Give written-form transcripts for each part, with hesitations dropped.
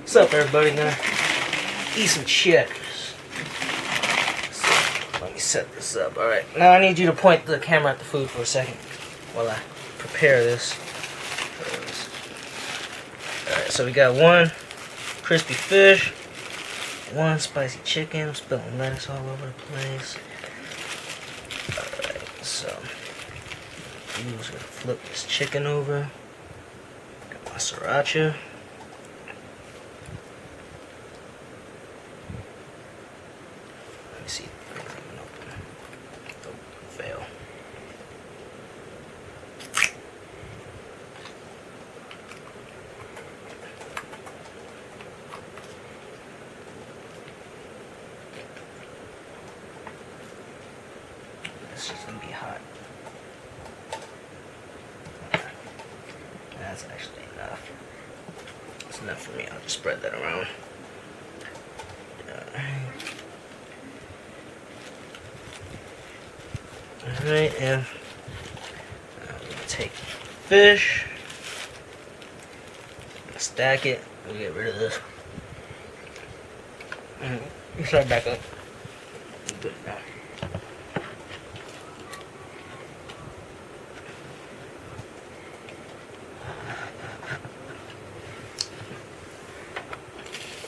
What's up, everybody? Gonna eat some checkers. So, let me set this up. Alright, now I need you to point the camera at the food for a second while I prepare this. Alright, so we got one crispy fish, one spicy chicken. I'm spilling lettuce all over the place. Alright, so I'm just gonna flip this chicken over. Got my sriracha. Let me see. Don't fail. This is gonna be hot. That's actually enough. That's enough for me. I'll just spread that around. Alright, and I'm gonna take fish, stack it, we'll get rid of this. Start back up. Good now.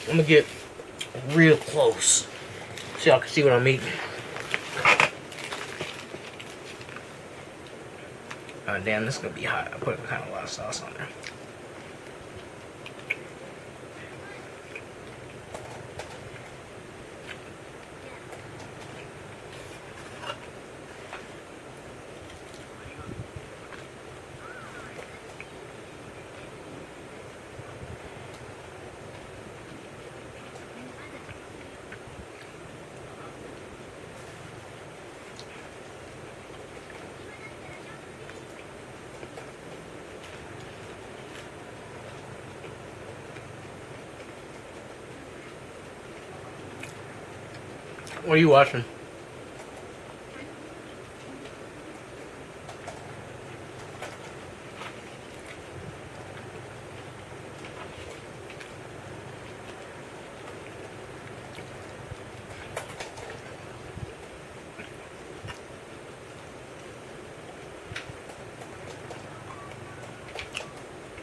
I'm gonna get real close so y'all can see what I'm eating. Oh damn, this is gonna be hot. I put kind of a lot of sauce on there. What are you watching?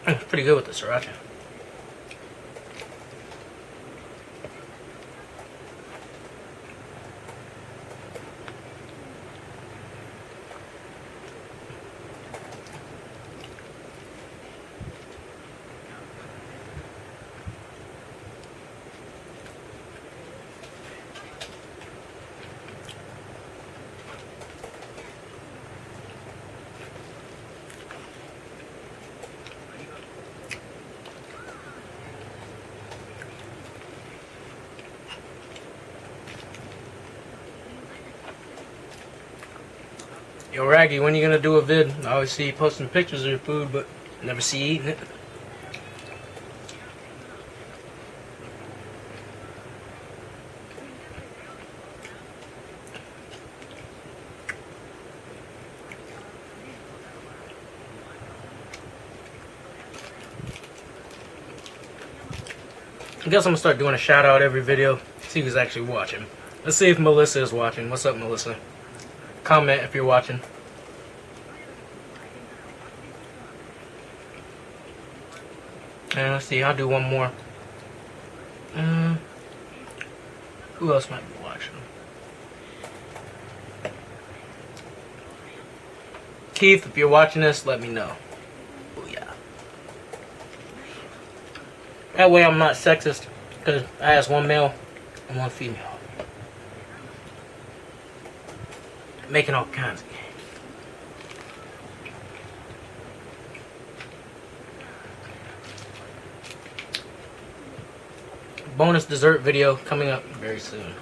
It's pretty good with the sriracha. Yo, Raggy, when you gonna do a vid? I always see you posting pictures of your food, but never see you eating it. I guess I'm gonna start doing a shout out every video, see who's actually watching. Let's see if Melissa is watching. What's up, Melissa? Comment if you're watching. And let's see, I'll do one more. Who else might be watching? Keith, if you're watching this, let me know. Oh yeah. That way I'm not sexist, because I asked one male and one female. Making all kinds of games. Bonus dessert video coming up very soon.